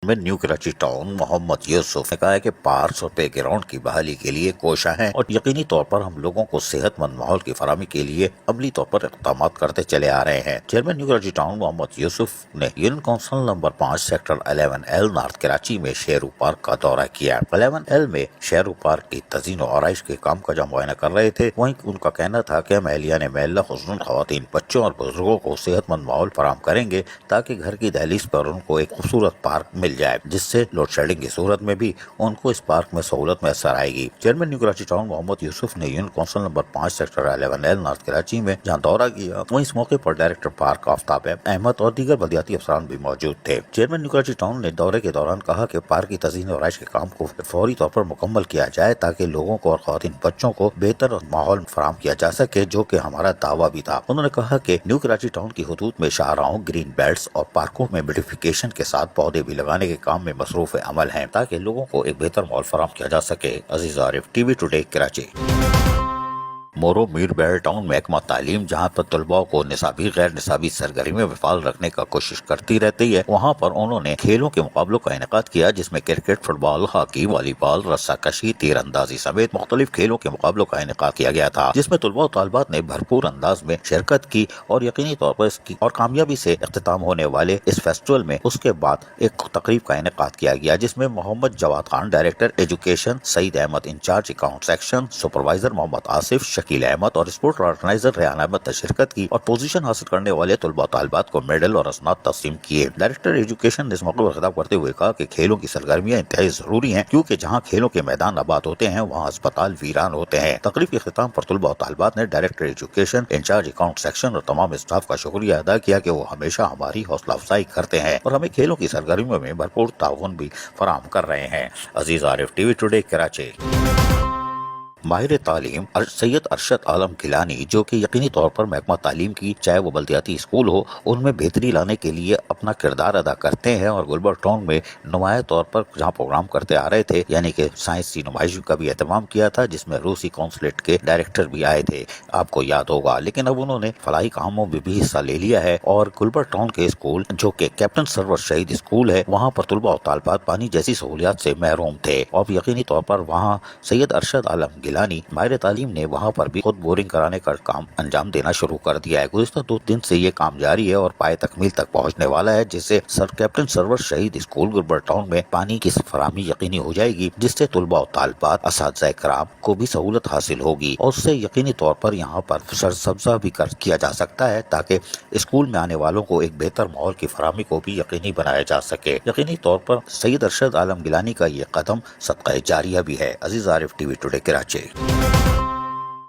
में new Karachi town Mohammad Yusuf ने कहा है कि पार्क्स और प्ले ग्राउंड की बहाली के लिए कोशा है और यकीनी तौर पर हम लोगों को सेहतमंद माहौल की फराहमी के लिए अमली तौर पर इक़दाम करते चले आ रहे हैं। Chairman new Karachi town Mohammad Yusuf ने union council number 5 sector 11L north Karachi में शेरू पार्क का दौरा किया। 11L में शेरू पार्क की तज़ीन और आराइश के काम का जब मुआयना कर रहे थे, वहीं उनका कहना था कि महलियान महल्ला खुसूसन ख़वातीन, बच्चों और बुजुर्गों को सेहतमंद माहौल फराहम करेंगे ताकि घर की दहलीज पर उनको एक खूबसूरत पार्क मिल जाए, जिससे लोड शेडिंग की सूरत में भी उनको इस पार्क में सहूलत मैसर आएगी। Chairman new Karachi town Mohammad Yusuf ने union council number 5 sector 11L north Karachi में जहां दौरा किया, वहीं इस मौके पर डायरेक्टर पार्क आफ्ताब अहमद और दीगर बल्दियाती अफसरान भी मौजूद थे। चेयरमैन न्यू कराची टाउन ने दौरे के दौरान कहा कि पार्क की तज़ीन और आराइश के काम को फौरी तौर पर मुकम्मल किया जाए ताकि लोगों को और ख़वातीन बच्चों को बेहतर माहौल फराहम किया जा सके, जो कि हमारा दावा भी था। उन्होंने कहा कि न्यू कराची टाउन की हुदूद में शाहराहों, ग्रीन बेल्ट्स और पार्कों में ब्यूटिफिकेशन के साथ पौधे भी लगाने के काम में मसरूफ अमल हैं ताकि लोगों को एक बेहतर माहौल फराहम किया जा सके। अजीज आरिफ, TV टुडे, कराची। मोरो मीर बैर टाउन महकमा तालीम जहाँ पर तलबा को निसाबी गैर निसाबी सरगर्मियों में फाल रखने का कोशिश करती रहती है, वहाँ पर उन्होंने खेलों के मुकाबलों का इनेकाद किया, जिसमें क्रिकेट, फुटबॉल, हॉकी, वॉलीबॉल, रस्साकशी, तीरंदाजी समेत मुख्तलिफ खेलों के मुकाबलों का इनेकाद किया गया था, जिसमें तलबा और तालिबात ने भरपूर अंदाज में शिरकत की और यकीनी तौर पर इसकी और कामयाबी से इख्तिताम होने वाले इस फेस्टिवल में उसके बाद एक तकरीब का इनेकाद किया गया, जिसमें Mohammad Jawad Khan director education, Saeed Ahmed incharge account section, supervisor Mohammad Asif, Shakeel Ahmed और स्पोर्ट ऑर्गेनाइजर रेहान अहमद ने शिरकत की और पोजीशन हासिल करने वाले तलबा तालिबात को मेडल और असनाद तस्लीम किए। डायरेक्टर एजुकेशन ने इस मौके पर खिताब करते हुए कहा कि खेलों की सरगर्मियां इंतहाई जरूरी हैं, क्योंकि जहां खेलों के मैदान आबाद होते हैं वहां अस्पताल वीरान होते हैं। तकरीब के खिताम पर तलबा और तालिबात ने director education, incharge account section और तमाम स्टाफ का शुक्रिया अदा किया कि वो हमेशा हमारी हौसला अफजाई करते हैं और हमें खेलों की सरगर्मियों में भरपूर ताउन भी फराहम कर रहे हैं। अजीज आरिफ, TV टुडे, कराची। माहिर तालीम सैयद अरशद आलम गिलानी, जो कि यकीनी तौर पर महकमा तालीम की चाहे वो बल्दियाती स्कूल हो उनमें बेहतरी लाने के लिए अपना किरदार अदा करते हैं और गुलबर्ग टाउन में नुमाया तौर पर जहाँ प्रोग्राम करते आ रहे थे, यानी कि साइंस की नुमाइश का भी एहतमाम किया था, जिसमें रूसी कौंसलेट के डायरेक्टर भी आए थे, आपको याद होगा। लेकिन अब उन्होंने फलाही कामों में भी हिस्सा ले लिया है और गुलबर्ग टाउन के स्कूल, जो कि कैप्टन सरवर शहीद स्कूल है, वहाँ पर तलबा और तालिबात पानी जैसी सहूलियात से महरूम थे और यकीनी तौर पर वहाँ सैयद अरशद आलम गिलानी माहिर तालीम ने वहाँ पर भी खुद बोरिंग कराने का काम अंजाम देना शुरू कर दिया है। गुज़िश्ता 2 दिन से ये काम जारी है और पाए तकमील तक पहुँचने वाला है, जिससे कैप्टन सरवर शहीद स्कूल गुलबर्ग टाउन में पानी की फराहमी यकीनी हो जाएगी, जिससे तलबा और तालिबात, असातिज़ा कराम को भी सहूलत हासिल होगी और उससे यकीनी तौर पर यहाँ पर सरसब्जा भी किया जा सकता है ताकि स्कूल में आने वालों को एक बेहतर माहौल की फराहमी को भी यकीनी बनाया जा सके। यकीनी तौर पर सैयद अरशद आलम गिलानी का ये कदम सदका जारिया भी है। अजीज आरिफ, TV टुडे, कराची।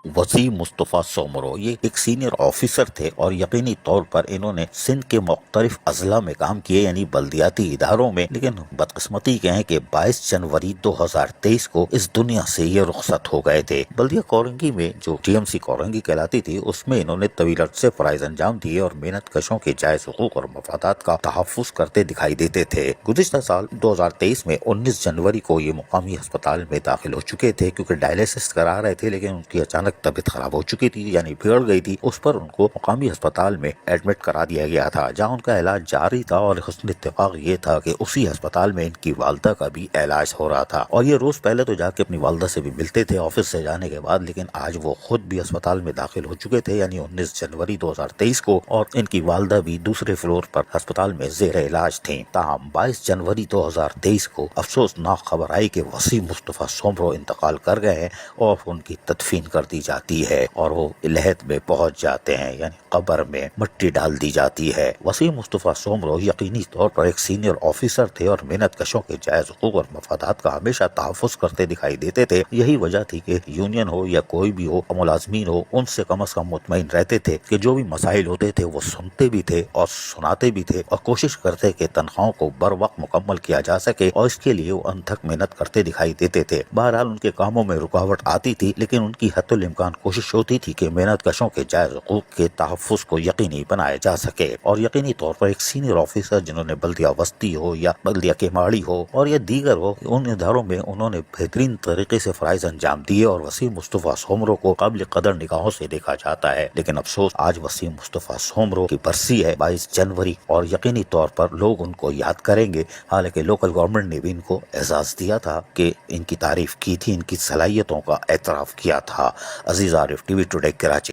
वसी मुस्तफ़ा सोमरो ये एक सीनियर ऑफिसर थे और यकीनी तौर पर इन्होंने सिंध के मुख्तलिफ अजला में काम किए, यानी बल्दियाती इदारों में, लेकिन बदकिस्मती के हैं कि 22 जनवरी 2023 को इस दुनिया से ये रुखसत हो गए थे। बल्दिया कोरंगी में जो TMC कोरंगी कहलाती थी, उसमें इन्होंने तवील अर्से से फराइज अंजाम दिए और मेहनत कशों के जायज हुकूक और मफादात का तहफ़्फ़ुज़ करते दिखाई देते थे। गुज़िश्ता साल 2023 में 19 जनवरी को ये मुकामी अस्पताल में दाखिल हो चुके थे, क्योंकि डायलिसिस करा रहे थे, लेकिन उनकी अचानक तबीयत खराब हो चुकी थी, यानी बिगड़ गई थी। उस पर उनको मुकामी अस्पताल में एडमिट करा दिया गया था, जहां उनका इलाज जारी था और हुस्न इत्तेफाक ये था कि उसी अस्पताल में इनकी वालदा का भी इलाज हो रहा था और ये रोज पहले तो जाके अपनी वालदा से भी मिलते थे ऑफिस से जाने के बाद, लेकिन आज वो खुद भी अस्पताल में दाखिल हो चुके थे, यानी 19 जनवरी 2023 को, और इनकी वालदा भी दूसरे फ्लोर पर अस्पताल में जेर इलाज थी। ताहम 22 जनवरी 2023 को अफसोसनाक खबर आई कि वसी मुस्तफ़ा सोमरो इंतकाल कर गए हैं और उनकी तदफीन कर दी जाती है और वो लहद में पहुंच जाते हैं, यानी कब्र में मिट्टी डाल दी जाती है। वसी मुस्तफ़ा सोमरो यकीनी तौर पर एक सीनियर ऑफिसर थे और मेहनत कशों के जायज हुकूक और मफादात का हमेशा तहफ़्फ़ुज़ करते दिखाई देते थे। यही वजह थी कि यूनियन हो या कोई भी हो, मुलाजमीन हो, उनसे कम अज़ कम मुतमईन रहते थे कि जो भी मसाइल होते थे वो सुनते भी थे और सुनाते भी थे और कोशिश करते कि तनख्वाहों को बर वक्त मुकम्मल किया जा सके और इसके लिए वो अनथक मेहनत करते दिखाई देते थे। बहरहाल उनके कामों में रुकावट आती थी, लेकिन उनकी हतुल बेइम्कान कोशिश होती थी कि मेहनत कशों के जायज हकूक के तहफ़्फ़ुज़ को यकीनी बनाया जा सके और यकीनी तौर पर एक सीनियर ऑफिसर जिन्होंने बल्दिया वस्ती हो या बल्दिया केमाड़ी हो और या दीगर हो, उन इदारों में उन्होंने बेहतरीन तरीके से फ़राइज़ अंजाम दिए और वसीम मुस्तफ़ा सोमरो को काबिल कदर निगाहों से देखा जाता है। लेकिन अफसोस आज वसीम मुस्तफ़ा सोमरो की बरसी है 22 जनवरी और यकीनी तौर पर लोग उनको याद करेंगे। हालांकि लोकल गवर्नमेंट ने भी इनको एजाज दिया था कि इनकी तारीफ की थी, इनकी सलाहियतों का एतराफ़ किया था। अजीज आरिफ, टीवी टुडे कराची।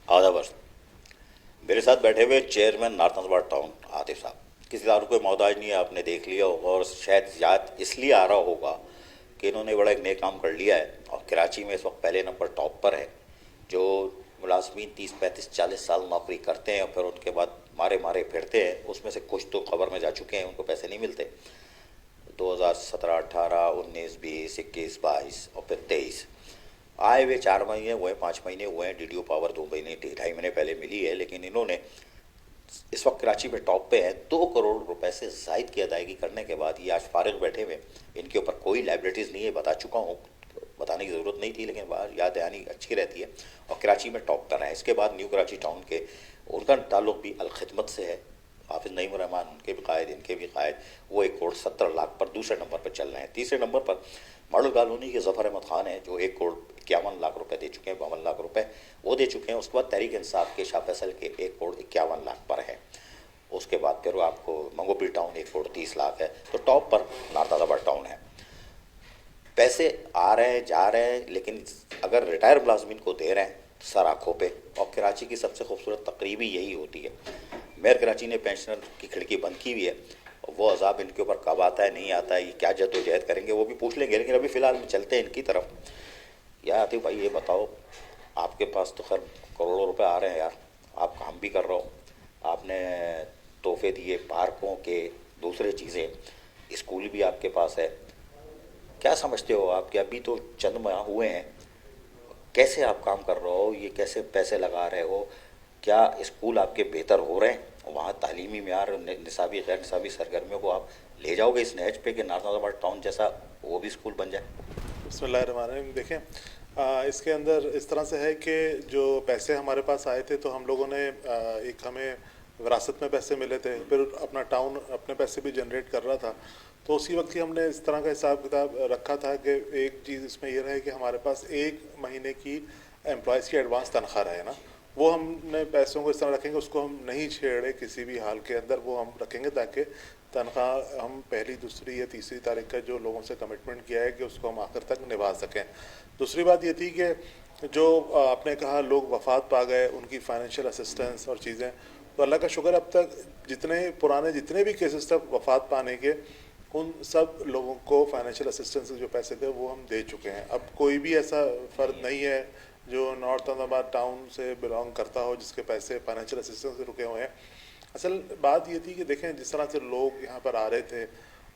आदाबर, मेरे साथ बैठे हुए चेयरमैन नार्थनसवार्ड टाउन आतिफ साहब। किसी दारू कोई मोहताज नहीं है, आपने देख लिया होगा और शायद याद इसलिए आ रहा होगा कि इन्होंने बड़ा एक नया काम कर लिया है और कराची में इस वक्त पहले नंबर टॉप पर है। जो मुलाजमीन 30-35-40 साल नौकरी करते हैं और फिर उनके बाद मारे मारे फिरते हैं, उसमें से कुछ तो खबर में जा चुके हैं, उनको पैसे नहीं मिलते। 2017, 18, 19, 20, 21, 22 और फिर 23 आए हुए 4 महीने हुए, 5 महीने हुए हैं। डीडीओ पावर 2 महीने 2.5 महीने पहले मिली है, लेकिन इन्होंने इस वक्त कराची में टॉप पे है। 2 करोड़ रुपए से जायद की अदायगी करने के बाद ये आज फारिग बैठे हुए। इनके ऊपर कोई लाइबिलिटीज़ नहीं है, बता चुका हूँ, बताने की ज़रूरत नहीं थी, लेकिन बाहर याद दहानी अच्छी रहती है और कराची में टॉप पर है। इसके बाद न्यू कराची टाउन के उनका ताल्लुक भी अलखिदमत से है। हाफिज़ नईम रहमान उनके भी कायद, इनके भी कायद। वो 1 करोड़ 70 लाख पर दूसरे नंबर पर चल रहे हैं। तीसरे नंबर पर मॉडल कॉलोनी के ज़फ़र अहमद खान है जो 1 करोड़ 51 लाख रुपए दे चुके हैं, 52 लाख रुपए वो दे चुके हैं। उसके बाद तहरीक इंसाफ के शाह फैसल के 1 करोड़ 51 लाख पर है। उसके बाद फिर आपको मंगोपीर टाउन 1 करोड़ 30 लाख है। तो टॉप पर नार्थनसवार्ड टाउन है। पैसे आ रहे हैं, जा रहे हैं, लेकिन अगर रिटायर मुलाजमीन को दे रहे हैं सर आँखों पे। और कराची की सबसे खूबसूरत तकरीब यही होती है। मेयर कराची ने पेंशनर की खिड़की बंद की हुई है, वो अजाब इनके ऊपर कब आता है नहीं आता है, ये क्या जद्दोजहद करेंगे वो भी पूछ लेंगे। लेकिन अभी फ़िलहाल में चलते हैं इनकी तरफ। यार आतिफ भाई, ये बताओ, आपके पास तो खैर करोड़ों रुपए आ रहे हैं यार, आप काम भी कर रहे हो, आपने तोहफे दिए पार्कों के, दूसरे चीज़ें, स्कूल भी आपके पास है। क्या समझते हो आप कि अभी तो चंद माह हुए हैं, कैसे आप काम कर रहे हो, ये कैसे पैसे लगा रहे हो, क्या स्कूल आपके बेहतर हो रहे हैं, वहाँ तालीमी मेयार निसाबी गैर निसाबी सरगर्मियों को आप ले जाओगे इस नहज पे कि नार्थनसवार्ड टाउन जैसा वो भी स्कूल बन जाए? बिस्मिल्लाहिर्रहमानिर्रहीम। देखें, इसके अंदर इस तरह से है कि जो पैसे हमारे पास आए थे तो हम लोगों ने एक हमें विरासत में पैसे मिले थे, फिर अपना टाउन अपने पैसे भी जनरेट कर रहा था। तो उसी वक्त ही हमने इस तरह का हिसाब किताब रखा था कि एक चीज़ इसमें यह रहे कि हमारे पास 1 महीने की एम्प्लॉयज़ की एडवांस तनख्वाह रहे ना, वो हमने पैसों को इस तरह रखेंगे, उसको हम नहीं छेड़े किसी भी हाल के अंदर, वो हम रखेंगे ताकि तनख्वाह हम पहली, दूसरी या तीसरी तारीख का जो लोगों से कमिटमेंट किया है कि उसको हम आखिर तक निभा सकें। दूसरी बात ये थी कि जो आपने कहा लोग वफात पा गए, उनकी फाइनेंशियल असिस्टेंस और चीज़ें, तो अल्लाह का शुक्र अब तक जितने भी केसेस थे वफात पाने के, उन सब लोगों को फाइनेंशियल असिस्टेंस जो पैसे थे वो हम दे चुके हैं। अब कोई भी ऐसा फ़र्द नहीं है जो नार्थनसवार्ड टाउन से बिलोंग करता हो जिसके पैसे फाइनेंशियल असिस्टेंस से रुके हुए हैं। असल बात ये थी कि देखें, जिस तरह से लोग यहाँ पर आ रहे थे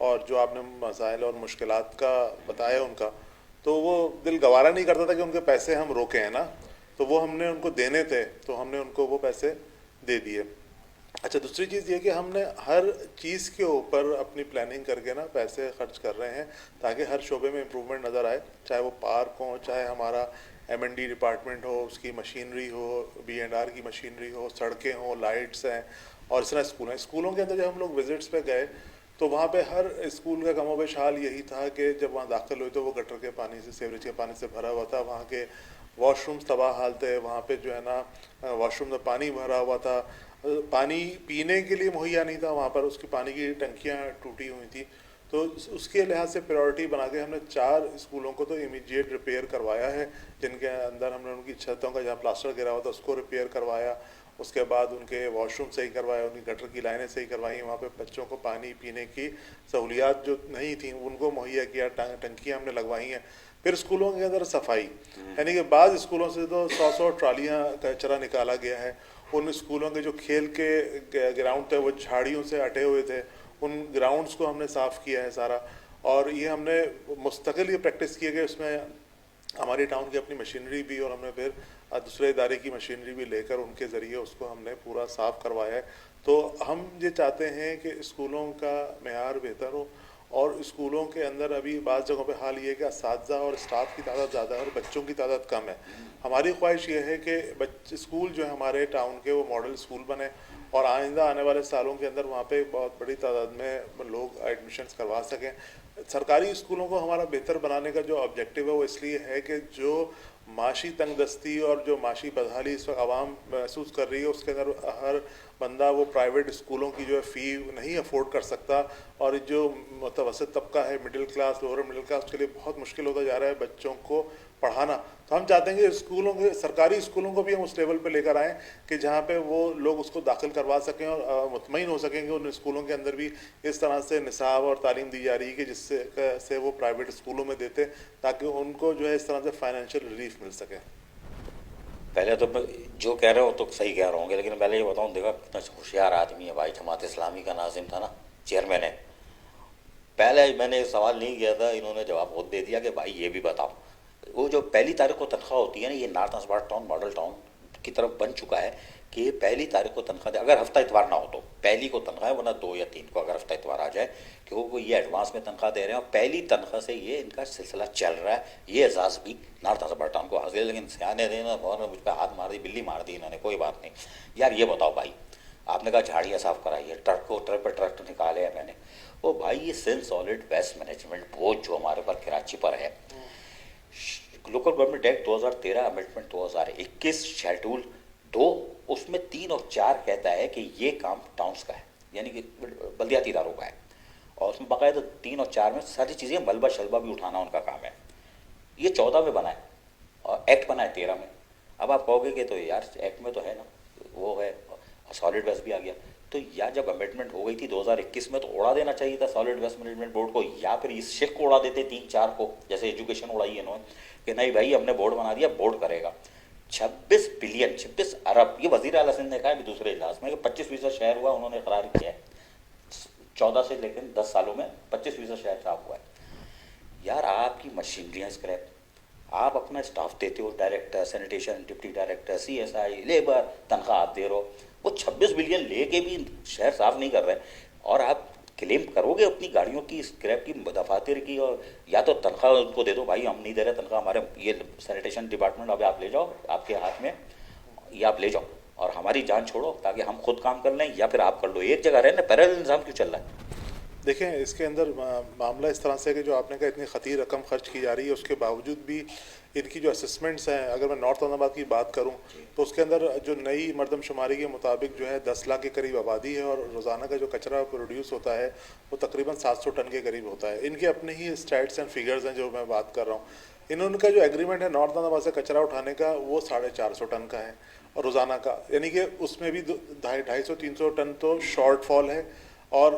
और जो आपने मसाइल और मुश्किलात का बताया उनका, तो वो दिल गवारा नहीं करता था कि उनके पैसे हम रोके हैं ना, तो वो हमने उनको देने थे, तो हमने उनको वो पैसे दे दिए। अच्छा, दूसरी चीज़ ये कि हमने हर चीज़ के ऊपर अपनी प्लानिंग करके ना पैसे खर्च कर रहे हैं ताकि हर शोबे में इम्प्रूवमेंट नज़र आए, चाहे वो पार्क हो, चाहे हमारा M&D डिपार्टमेंट हो, उसकी मशीनरी हो, B&R की मशीनरी हो, सड़कें हो, लाइट्स हैं, और इस तरह स्कूल हैं। स्कूलों के अंदर जब हम लोग विजिट्स पे गए तो वहाँ पे हर स्कूल का कमोबेश हाल यही था कि जब वहाँ दाखिल हुए तो वो गटर के पानी से, सीवरेज के पानी से भरा हुआ था। वहाँ के वॉशरूम्स तबाह हाल थे, वहाँ पे जो है ना वॉशरूम में पानी भरा हुआ था, पानी पीने के लिए मुहैया नहीं था वहाँ पर, उसकी पानी की टंकियाँ टूटी हुई थी। तो उसके लिहाज से प्रायोरिटी बना के हमने 4 स्कूलों को तो इमीडिएट रिपेयर करवाया है, जिनके अंदर हमने उनकी छतों का जहाँ प्लास्टर गिरा हुआ था उसको रिपेयर करवाया। उसके बाद उनके वॉशरूम सही करवाए, उनकी गटर की लाइनें सही करवाई, वहाँ पे बच्चों को पानी पीने की सहूलियात जो नहीं थी उनको मुहैया किया, टंकियाँ हमने लगवाई हैं। फिर स्कूलों के अंदर सफाई, यानी कि बाद स्कूलों से तो 100 ट्रालियाँ कचरा निकाला गया है। उन स्कूलों के जो खेल के ग्राउंड थे वो झाड़ियों से अटे हुए थे, उन ग्राउंड्स को हमने साफ़ किया है सारा। और ये हमने मुस्तकिल ये प्रैक्टिस की है कि उसमें हमारी टाउन की अपनी मशीनरी भी और हमने फिर दूसरे इदारे की मशीनरी भी लेकर उनके ज़रिए उसको हमने पूरा साफ़ करवाया है। तो हम ये चाहते हैं कि स्कूलों का मेयार बेहतर हो और स्कूलों के अंदर अभी बाज़ जगहों पे हाल ये है कि असातिज़ा और स्टाफ की तादाद ज़्यादा है और बच्चों की तादाद कम है। हमारी ख्वाहिश ये है कि बच्चे स्कूल जो है हमारे टाउन के वो मॉडल स्कूल बने और आइंदा आने वाले सालों के अंदर वहाँ पे बहुत बड़ी तादाद में लोग एडमिशन्स करवा सकें। सरकारी स्कूलों को हमारा बेहतर बनाने का जो ऑब्जेक्टिव है वो इसलिए है कि जो माशी तंगदस्ती और जो माशी बदहाली इस वक्त आवाम महसूस कर रही है उसके अंदर हर बंदा वो प्राइवेट स्कूलों की जो है फ़ी नहीं अफोर्ड कर सकता और जो मुतवसत तबका है, middle class, lower middle class, उसके लिए बहुत मुश्किल होता जा रहा है बच्चों को पढ़ाना। तो हम चाहते हैं कि स्कूलों के सरकारी स्कूलों को भी हम उस लेवल पे लेकर आएँ कि जहाँ पे वो लोग उसको दाखिल करवा सकें और मुतमईन हो सकें कि उन स्कूलों के अंदर भी इस तरह से निसाब और तालीम दी जा रही है कि जिससे से वो प्राइवेट स्कूलों में देते ताकि उनको जो है इस तरह से फाइनेंशियल रिलीफ मिल सके। पहले तो मैं जो कह रहे हो तो सही कह रहा हूँ, लेकिन पहले ये बताऊँ, देखा कितना होशियार आदमी है भाई, जमात इस्लामी का नाजिम था ना, चेयरमैन है। पहले मैंने सवाल नहीं किया था, इन्होंने जवाब खुद दे दिया कि भाई ये भी बताओ, वो जो पहली तारीख को तनख्वाह होती है ना, ये नॉर्थ हंसबाट टाउन मॉडल टाउन की तरफ बन चुका है कि पहली तारीख को तनख्वाह दे, अगर हफ्ता इतवार ना हो तो पहली को तनख्वाह है, वरना 2 या 3 को अगर हफ्ता इतवार आ जाए, क्योंकि ये एडवांस में तनख्वाह दे रहे हैं और पहली तनख्वाह से ये इनका सिलसिला चल रहा है। ये एजाज़ भी नॉर्थ हंसबाट टाउन को हासिल है, लेकिन सियाने देना बहुत मुझ पर हाथ मार दी, बिल्ली मार दी इन्होंने, कोई बात नहीं। यार ये बताओ भाई, आपने कहा झाड़ियाँ साफ कराई है, ट्रक पर ट्रक निकाले हैं मैंने, वो भाई ये Sindh solid waste management board जो हमारे पर कराची पर है, local government act 2013 amendment 2021 schedule 2 उसमें 3 और 4 कहता है कि ये काम टाउन्स का है, यानी कि बल्दियाती इदारों का है, और उसमें बाकायदा 3 और 4 में सारी चीज़ें मलबा शलबा भी उठाना उनका काम है। ये 14 में बना है और एक्ट बना है 13 में। अब आप कहोगे कि तो यार एक्ट में तो है ना, वो है सॉलिड वेस्ट भी आ गया, तो यार जब अमेंडमेंट हो गई थी 2021 में तो उड़ा देना चाहिए था सॉलिड वेस्ट मैनेजमेंट बोर्ड को, या फिर इस शेख को उड़ा देते 3-4 को, जैसे एजुकेशन उड़ाई है इन्होंने कि नहीं भाई हमने बोर्ड बना दिया, बोर्ड करेगा। 26 बिलियन 26 अरब, ये वज़ीर आला सिंध ने कहा है दूसरे इजलास में कि 25% शेयर हुआ, उन्होंने करार किया है 14 से लेकिन 10 सालों में 25% शेयर साफ हुआ है। यार आपकी मशीनरियाँ स्क्रैप, आप अपना स्टाफ देते हो, director sanitation, deputy director, CSI, labour, तनख्वाह आप दे रहे हो, वो 26 बिलियन लेके भी शहर साफ नहीं कर रहे, और आप क्लेम करोगे अपनी गाड़ियों की स्क्रैप की, दफातर की, और या तो तनख्वाह उनको दे दो, भाई हम नहीं दे रहे तनख्वाह, हमारे ये सैनिटेशन डिपार्टमेंट अब आप ले जाओ, आपके हाथ में, या आप ले जाओ और हमारी जान छोड़ो ताकि हम खुद काम कर लें, या फिर आप कर लो। एक जगह रहने पैरेलल निज़ाम क्यों चल रहा है? देखें इसके अंदर मामला इस तरह से है कि जो आपने कहा इतनी खतीर रकम खर्च की जा रही है, उसके बावजूद भी इनकी जो असेसमेंट्स हैं, अगर मैं नॉर्थ अहमदाबाद की बात करूं तो उसके अंदर जो नई मरदमशुमारी के मुताबिक जो है 10 लाख के करीब आबादी है और रोज़ाना का जो कचरा प्रोड्यूस होता है वो तकरीबन 700 टन के करीब होता है। इनके अपने ही स्टैट्स एंड फिगर्स हैं जो मैं बात कर रहा हूँ। इन्होंने जो एग्रीमेंट है नॉर्थ अहमदाबाद से कचरा उठाने का वो 450 टन का है और रोज़ाना का, यानी कि उसमें भी 250-300 टन तो शॉर्टफॉल है। और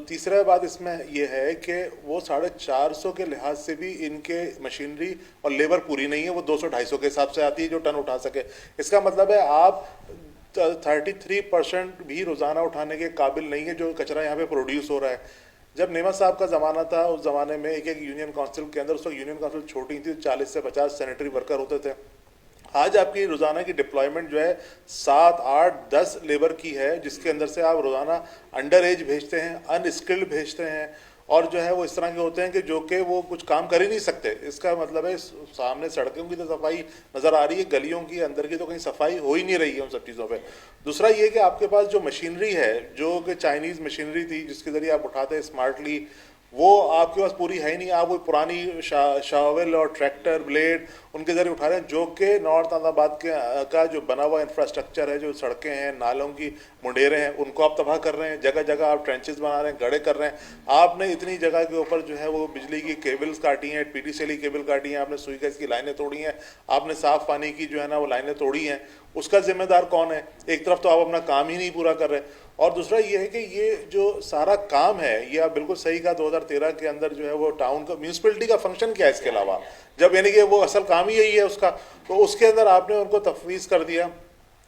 तीसरा बात इसमें यह है कि वो 450 के लिहाज से भी इनके मशीनरी और लेबर पूरी नहीं है, वो 200-250 के हिसाब से आती है जो टन उठा सके। इसका मतलब है आप 33% भी रोज़ाना उठाने के काबिल नहीं है जो कचरा यहाँ पे प्रोड्यूस हो रहा है। जब नेमत साहब का ज़माना था उस ज़माने में एक यूनियन काउंसिल के अंदर, उस वक्त यूनियन काउंसिल छोटी थी, 40 से 50 सैनिटरी वर्कर होते थे। आज आपकी रोज़ाना की डिप्लॉयमेंट जो है 7, 8, 10 लेबर की है, जिसके अंदर से आप रोज़ाना अंडर एज भेजते हैं, अनस्किल्ड भेजते हैं, और जो है वो इस तरह के होते हैं कि जो कि वो कुछ काम कर ही नहीं सकते। इसका मतलब है सामने सड़कों की तो सफाई नज़र आ रही है, गलियों की अंदर की तो कहीं सफाई हो ही नहीं रही है उन सब चीज़ों पे। दूसरा ये कि आपके पास जो मशीनरी है, जो कि चाइनीज़ मशीनरी थी जिसके ज़रिए आप उठाते हैं स्मार्टली, वो आपके पास पूरी है ही नहीं। आप वो पुरानी शावल और ट्रैक्टर ब्लेड उनके ज़रिए उठा रहे हैं, जो कि नॉर्थ अहमदाबाद का जो बना हुआ इंफ्रास्ट्रक्चर है, जो सड़कें हैं, नालों की मुंडेरें हैं, उनको आप तबाह कर रहे हैं। जगह जगह आप ट्रेंचेस बना रहे हैं, गड्ढे कर रहे हैं। आपने इतनी जगह के ऊपर जो है वो बिजली की केबल्स काटी हैं, PTCL केबल काटी हैं, आपने सुई गैस की लाइनें तोड़ी हैं, आपने साफ़ पानी की जो है ना वो लाइनें तोड़ी हैं। उसका जिम्मेदार कौन है? एक तरफ तो आप अपना काम ही नहीं पूरा कर रहे, और दूसरा ये है कि ये जो सारा काम है, ये आप बिल्कुल सही कहा, 2013 के अंदर जो है वो टाउन का म्यूनसिपलिटी का फंक्शन क्या है इसके अलावा, जब यानी कि वो असल काम ही यही है उसका, तो उसके अंदर आपने उनको तफवीज़ कर दिया।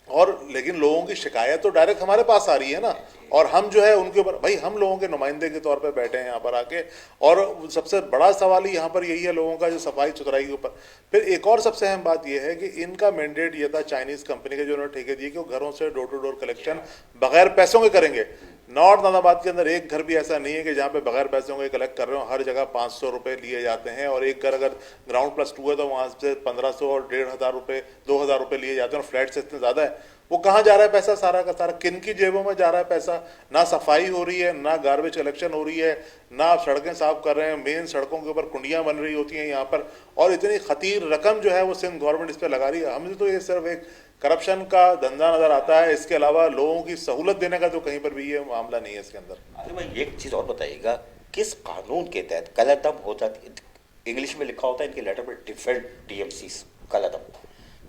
और लेकिन लोगों की शिकायत तो डायरेक्ट हमारे पास आ रही है ना, और हम जो है उनके ऊपर, भाई हम लोगों के नुमाइंदे के तौर पे बैठे हैं यहाँ पर आके, और सबसे बड़ा सवाल ही यहाँ पर यही है लोगों का जो सफाई सुथराई के ऊपर। फिर एक और सबसे अहम बात यह है कि इनका मैंडेट ये था चाइनीज़ कंपनी के जो उन्होंने ठेके दिए कि वो घरों से डोर टू डोर कलेक्शन बगैर पैसों के करेंगे। नॉर्थ नाजाबाद के अंदर एक घर भी ऐसा नहीं है कि जहाँ पे बगैर पैसों के कलेक्ट कर रहे हो। हर जगह 500 रुपये लिए जाते हैं, और एक घर अगर ग्राउंड प्लस 2 है तो वहाँ से 1500 और 1500 रुपये 2000 रुपये लिए जाते हैं, और फ्लैट से इतने ज़्यादा है। वो कहाँ जा रहा है पैसा? सारा का सारा किन की जेबों में जा रहा है पैसा? ना सफाई हो रही है, ना गार्बेज कलेक्शन हो रही है, ना आप सड़कें साफ कर रहे हैं। मेन सड़कों के ऊपर कुंडियाँ बन रही होती हैं यहाँ पर, और इतनी खतीर रकम जो है वो सिंध गवर्नमेंट इस पर लगा रही है। हमें तो ये सिर्फ एक करप्शन का धंधा नज़र आता है, इसके अलावा लोगों की सहूलत देने का तो कहीं पर भी ये मामला नहीं है इसके अंदर। अरे भाई एक चीज़ और बताइएगा, किस कानून के तहत कलअदम हो जाती? इंग्लिश में लिखा होता है इनके लेटर पर डिफरेंट डीएमसी कलअदम।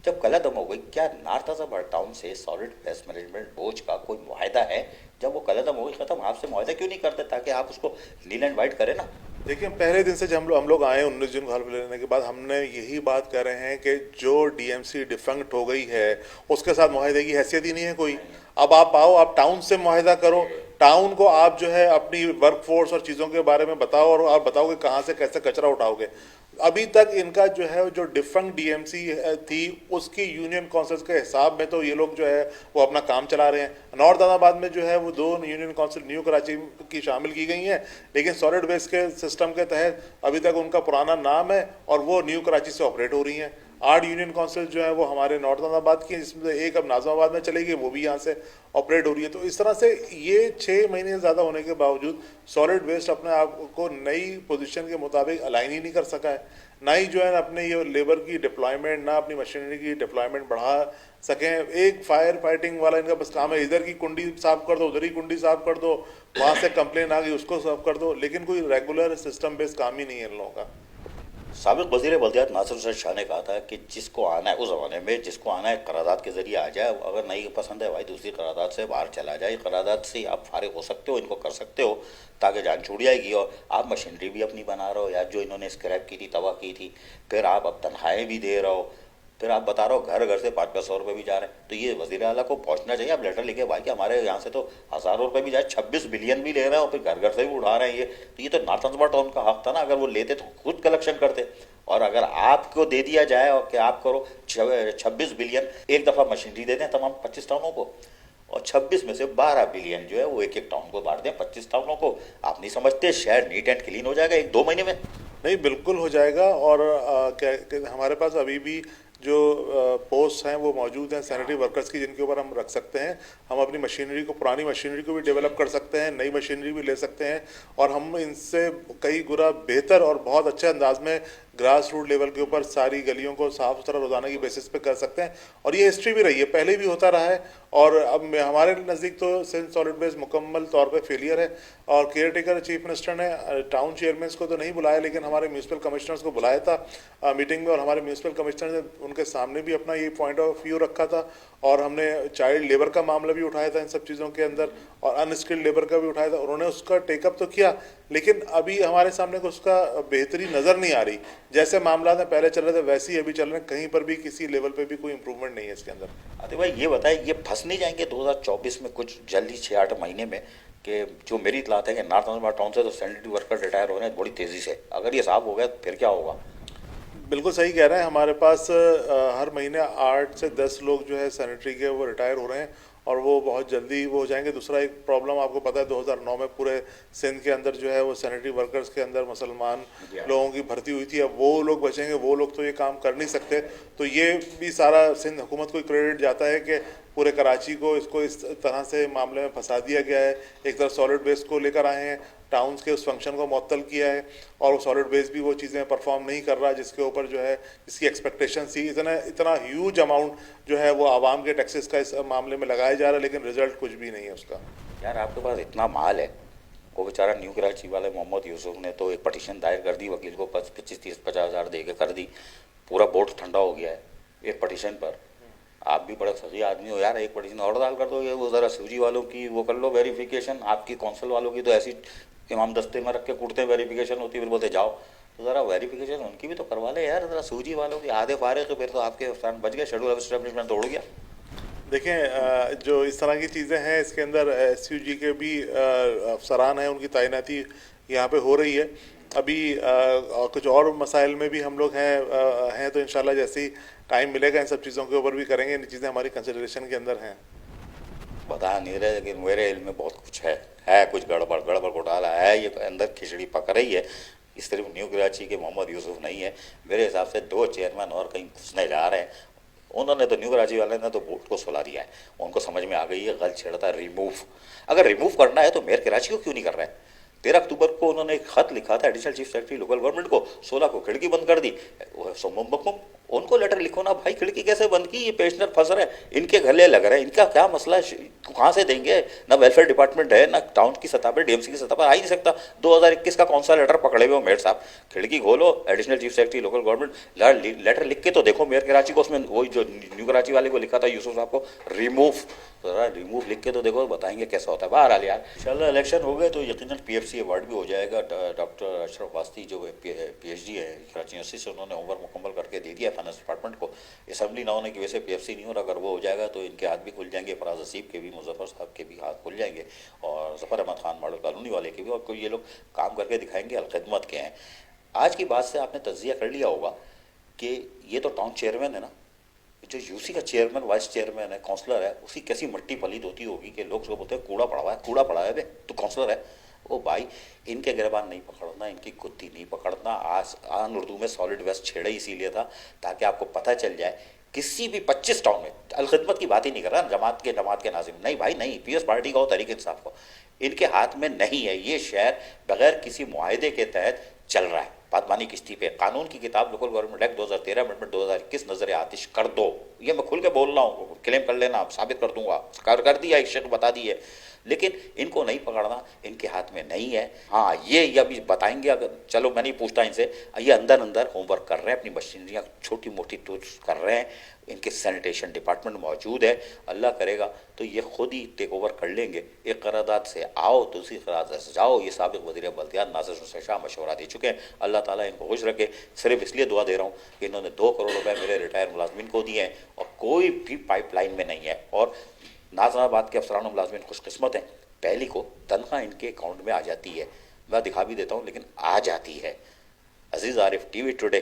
जब कलअदम हो गई, क्या नॉर्थ नाजाबाद टाउन से सॉलिड वेस्ट मैनेजमेंट बोर्ड का कोई मुआहदा है? जब वो कलअदम हो गई खत्म, आपसे मुआहदा क्यों नहीं करते ताकि आप उसको नील एंड वाइट करें ना? देखिए, पहले दिन से जब हम लोग आए 19 जून को हल्फ लेने के बाद, हमने यही बात कर रहे हैं कि जो डीएमसी डिफंक्ट हो गई है उसके साथ मुआहदे की हैसियत ही नहीं है कोई। अब आप आओ, आप टाउन से मुआहदा करो, टाउन को आप जो है अपनी वर्कफोर्स और चीज़ों के बारे में बताओ, और आप बताओ कि कहाँ से कैसे कचरा उठाओगे। अभी तक इनका जो है जो डिफंक्ट डीएमसी थी उसकी यूनियन काउंसिल के हिसाब में तो ये लोग जो है वो अपना काम चला रहे हैं। नॉर्थ नाजाबाद में जो है वो 2 यूनियन काउंसिल न्यू कराची की शामिल की गई हैं, लेकिन सॉलिड वेस्ट के सिस्टम के तहत अभी तक उनका पुराना नाम है और वो न्यू कराची से ऑपरेट हो रही हैं। 8 यूनियन काउंसिल जो है वो हमारे नॉर्थ नाजाबाद की हैं, जिसमें एक अब नाज़िमाबाद में चलेगी, वो भी यहाँ से ऑपरेट हो रही है। तो इस तरह से ये 6 महीने से ज़्यादा होने के बावजूद सॉलिड वेस्ट अपने आप को नई पोजीशन के मुताबिक अलाइन ही नहीं कर सका है, ना ही जो है अपने ये लेबर की डिप्लॉयमेंट, ना अपनी मशीनरी की डिप्लॉयमेंट बढ़ा सकें। एक फायर फाइटिंग वाला इनका बस काम है, इधर की कुंडी साफ कर दो, उधर ही कुंडी साफ कर दो, वहाँ से कंप्लेन आ गई उसको साफ कर दो, लेकिन कोई रेगुलर सिस्टम बेस्ड काम ही नहीं है इन लोगों का। साबिक वज़ीर बल्दियात नासिर हुसैन शाह ने कहा था कि जिसको आना है उस ज़माने में, जिसको आना है करारदाद के ज़रिए आ जाए, अगर नहीं पसंद है भाई दूसरी करारदाद से बाहर चला जाए, करारदाद से आप फारिग हो सकते हो, इनको कर सकते हो ताकि जान छूट जाएगी। और आप मशीनरी भी अपनी बना रहे हो, या जो इन्होंने स्क्रैप की थी, तबाह की थी, फिर आप अब तनख्वाहें भी दे रहे हो, फिर आप बता रहे हो घर घर से 500-500 रुपये भी जा रहे हैं। तो ये वज़ीर आला को पहुंचना चाहिए, आप लेटर लिखे भाई कि हमारे यहाँ से तो हज़ारों रुपये भी जाए, 26 बिलियन भी ले रहे हैं और फिर घर घर से भी उठा रहे हैं। ये तो नॉर्थ नाजाबाद टाउन का हक था ना, अगर वो लेते तो खुद कलेक्शन करते। और अगर आपको दे दिया जाए और कि आप करो 26 बिलियन, एक दफ़ा मशीनरी दे दें तमाम 25 टाउनों को, और 26 में से 12 बिलियन जो है वो एक एक टाउन को बांट दें, 25 टाउनों को। आप नहीं समझते शहर नीट एंड क्लीन हो जाएगा 1-2 महीने में? नहीं, बिल्कुल हो जाएगा। और क्या हमारे पास अभी भी जो पोस्ट हैं वो मौजूद हैं सैनिटरी वर्कर्स की, जिनके ऊपर हम रख सकते हैं। हम अपनी मशीनरी को, पुरानी मशीनरी को भी डेवलप कर सकते हैं, नई मशीनरी भी ले सकते हैं, और हम इनसे कई गुना बेहतर और बहुत अच्छे अंदाज में ग्रास रूट लेवल के ऊपर सारी गलियों को साफ सुथरा रोजाना की बेसिस पे कर सकते हैं। और ये हिस्ट्री भी रही है, पहले भी होता रहा है। और अब हमारे नज़दीक तो सिंध सॉलिड वेस्ट मुकम्मल तौर पे फेलियर है, और केयर टेकर चीफ मिनिस्टर ने टाउन चेयरमैन को तो नहीं बुलाया, लेकिन हमारे म्यूनसिपल कमिश्नर्स को बुलाया था मीटिंग में, और हमारे म्यूनसिपल कमिश्नर ने उनके सामने भी अपना ये पॉइंट ऑफ व्यू रखा था। और हमने चाइल्ड लेबर का मामला भी उठाया था इन सब चीज़ों के अंदर, और अनस्किल्ड लेबर का भी उठाया था। उन्होंने उसका टेकअप तो किया, लेकिन अभी हमारे सामने को उसका बेहतरी नज़र नहीं आ रही। जैसे मामला में पहले चल रहे थे वैसे ही अभी चल रहे हैं, कहीं पर भी किसी लेवल पे भी कोई इंप्रूवमेंट नहीं है इसके अंदर। अरे भाई ये बताए, ये फंस नहीं जाएंगे 2024 में कुछ जल्दी 6-8 महीने में? कि जो मेरी इतलात है कि नॉर्थ नाजाबाद टाउन से तो सैनिटरी वर्कर रिटायर हो रहे हैं बड़ी तेज़ी से, अगर ये साफ हो गया फिर क्या होगा? बिल्कुल सही कह रहे हैं। हमारे पास हर महीने 8 से 10 लोग जो है सैनिटरी के वो रिटायर हो रहे हैं, और वो बहुत जल्दी वो हो जाएंगे। दूसरा एक प्रॉब्लम आपको पता है, 2009 में पूरे सिंध के अंदर जो है वो सैनिटरी वर्कर्स के अंदर मुसलमान लोगों की भर्ती हुई थी। अब वो लोग बचेंगे, वो लोग तो ये काम कर नहीं सकते। तो ये भी सारा सिंध हुकूमत को क्रेडिट जाता है कि पूरे कराची को इसको इस तरह से मामले में फंसा दिया गया है। एक तरफ सॉलिड वेस्ट को लेकर आए हैं, टाउन्स के उस फंक्शन को मुअत्तल किया है, और वो सॉलिड वेस्ट भी वो चीज़ें परफॉर्म नहीं कर रहा जिसके ऊपर जो है इसकी एक्सपेक्टेशन थी। इतना ह्यूज अमाउंट जो है वो आवाम के टैक्सेस का इस मामले में लगाया जा रहा है, लेकिन रिजल्ट कुछ भी नहीं है उसका। यार आपके पास इतना माल है, वो बेचारा न्यू कराची वाले मोहम्मद यूसुफ ने तो एक पटिशन दायर कर दी, वकील को 25-30-50 हज़ार दे के कर दी, पूरा बोर्ड ठंडा हो गया है एक पटिशन पर। आप भी बड़ा सही आदमी हो यार, एक पटिशन और दाल कर दो, ये वो ज़रा सूजी वालों की वो कर लो वेरिफिकेशन, आपकी कौंसिल वालों की तो ऐसी इमाम दस्ते में रख के कूटते वेरिफिकेशन होती है, फिर बोलते जाओ। तो ज़रा वेरिफिकेशन उनकी भी तो करवा ले यार, ज़रा सूजी वालों की आधे फारे के, फिर तो आपके स्थान बच गए, शेड्यूल ऑफ एस्टेब्लिशमेंट तोड़ गया। देखें, जो इस तरह की चीज़ें हैं इसके अंदर SUG के भी अफसरान हैं, उनकी तैनाती यहाँ पे हो रही है। अभी कुछ और मसाइल में भी हम लोग हैं, तो इंशाल्लाह जैसे ही टाइम मिलेगा इन सब चीज़ों के ऊपर भी करेंगे। इन चीज़ें हमारी कंसिडरेशन के अंदर हैं। बता नहीं रहे, लेकिन मेरे इल्म में बहुत कुछ है कुछ गड़बड़ घोटाला है, ये अंदर खिचड़ी पक रही है। इस सिर्फ न्यू कराची के मोहम्मद यूसुफ नहीं है, मेरे हिसाब से 2 चेयरमैन और कहीं घुसने जा रहे हैं। उन्होंने तो न्यू कराची वाले ने तो बोर्ड को सुला दिया है, उनको समझ में आ गई है गल छेड़ता रिमूव। अगर रिमूव करना है तो मेयर कराची को क्यों नहीं कर रहा है? 13 अक्टूबर को उन्होंने एक खत लिखा था additional chief secretary local government को, 16 को खिड़की बंद कर दी। उनको लेटर लिखो ना भाई, खिड़की कैसे बंद की, ये पेंशनर फंस रहे हैं, इनके गले लग रहे हैं, इनका क्या मसला है, कहाँ से देंगे? ना वेलफेयर डिपार्टमेंट है, ना टाउन की सतह पर, डीएमसी की सतह पर आ ही नहीं सकता। 2021 का कौन सा लेटर पकड़े हुए हो मेयर साहब? खिड़की खोलो, additional chief secretary local government, letter लिख के तो देखो मेयर कराची को, उसमें वही जो न्यू कराची वाले को लिखा था यूसुफ साहब को, रिमूव लिख के तो देखो, बताएंगे कैसा होता है। बहरहाल यार, इंशाल्लाह इलेक्शन हो गए तो यकीनन पीएफसी अवार्ड भी हो जाएगा। डॉक्टर अशरफ वास्ती जो पीएचडी है कराची यूनिवर्सिटी से, उन्होंने होमवर्क मुकम्मल करके दे दिया फाइनेंस डिपार्टमेंट को। असेंबली ना होने की वजह से पीएफसी नहीं हो रहा, अगर वो हो जाएगा तो इनके हाथ भी खुल जाएंगे, फराज हसीब के भी, मुजफ्फर साहब के भी हाथ खुल जाएंगे, और जफर अहमद खान मॉडल कॉलोनी वाले के भी, और कोई ये लोग काम करके दिखाएंगे अलखदमत के हैं। आज की बात से आपने तजिया कर लिया होगा कि ये तो टाउन चेयरमैन है ना, जो यूसी का चेयरमैन, वाइस चेयरमैन है, काउंसलर है, उसकी कैसी मट्टी पलीद होती होगी कि लोग उसको बोलते हैं कूड़ा पड़ा है बे, तो काउंसलर है। ओ भाई, इनके गिरबान नहीं पकड़ना, इनकी कुत्ती नहीं पकड़ना। आन उर्दू में सॉलिड वेस्ट छेड़ा इसीलिए था ताकि आपको पता चल जाए किसी भी 25 टाउन में, अलखदमत की बात ही नहीं कर रहा, जमात के नाजिम नहीं भाई, नहीं, पीएस पार्टी का हो, तहरीक इंसाफ को, इनके हाथ में नहीं है। ये शहर बगैर किसी मुआहदे के तहत चल रहा है, पादमानी किश्ती पे। कानून की किताब लोकल गवर्नमेंट एक्ट 2013 अमेंडमेंट 2021 नजर आतिश कर दो, ये मैं खुल के बोल रहा हूँ, क्लेम कर लेना, साबित कर दूंगा, कर दिया, एक शर्त बता दी है, लेकिन इनको नहीं पकड़ना, इनके हाथ में नहीं है। हाँ, ये अभी बताएंगे, अगर चलो मैं नहीं पूछता इनसे, ये अंदर होमवर्क कर रहे हैं, अपनी मशीनरियाँ छोटी मोटी टूल्स कर रहे हैं, इनके सैनिटेशन डिपार्टमेंट मौजूद है, अल्लाह करेगा तो ये खुद ही टेक ओवर कर लेंगे। एक करारदाद से आओ, दूसरी करारदाद से जाओ, ये साबिक वज़ीर बल्दियात नासिर हुसैन शाह मशवरा दे चुके हैं। अल्लाह ताला इनको खुश रखे। सिर्फ इसलिए दुआ दे रहा हूँ कि इन्होंने 2 करोड़ रुपए मेरे रिटायर मुलाजमीन को दिए हैं, और कोई भी पाइपलाइन में नहीं है, और नाजराबाद के अफसरान मुलाजमीन खुशकिस्मत हैं, पहली को तनख्वाह इनके अकाउंट में आ जाती है। मैं दिखा भी देता हूँ, लेकिन आ जाती है। अजीज़ आरिफ, टीवी टुडे।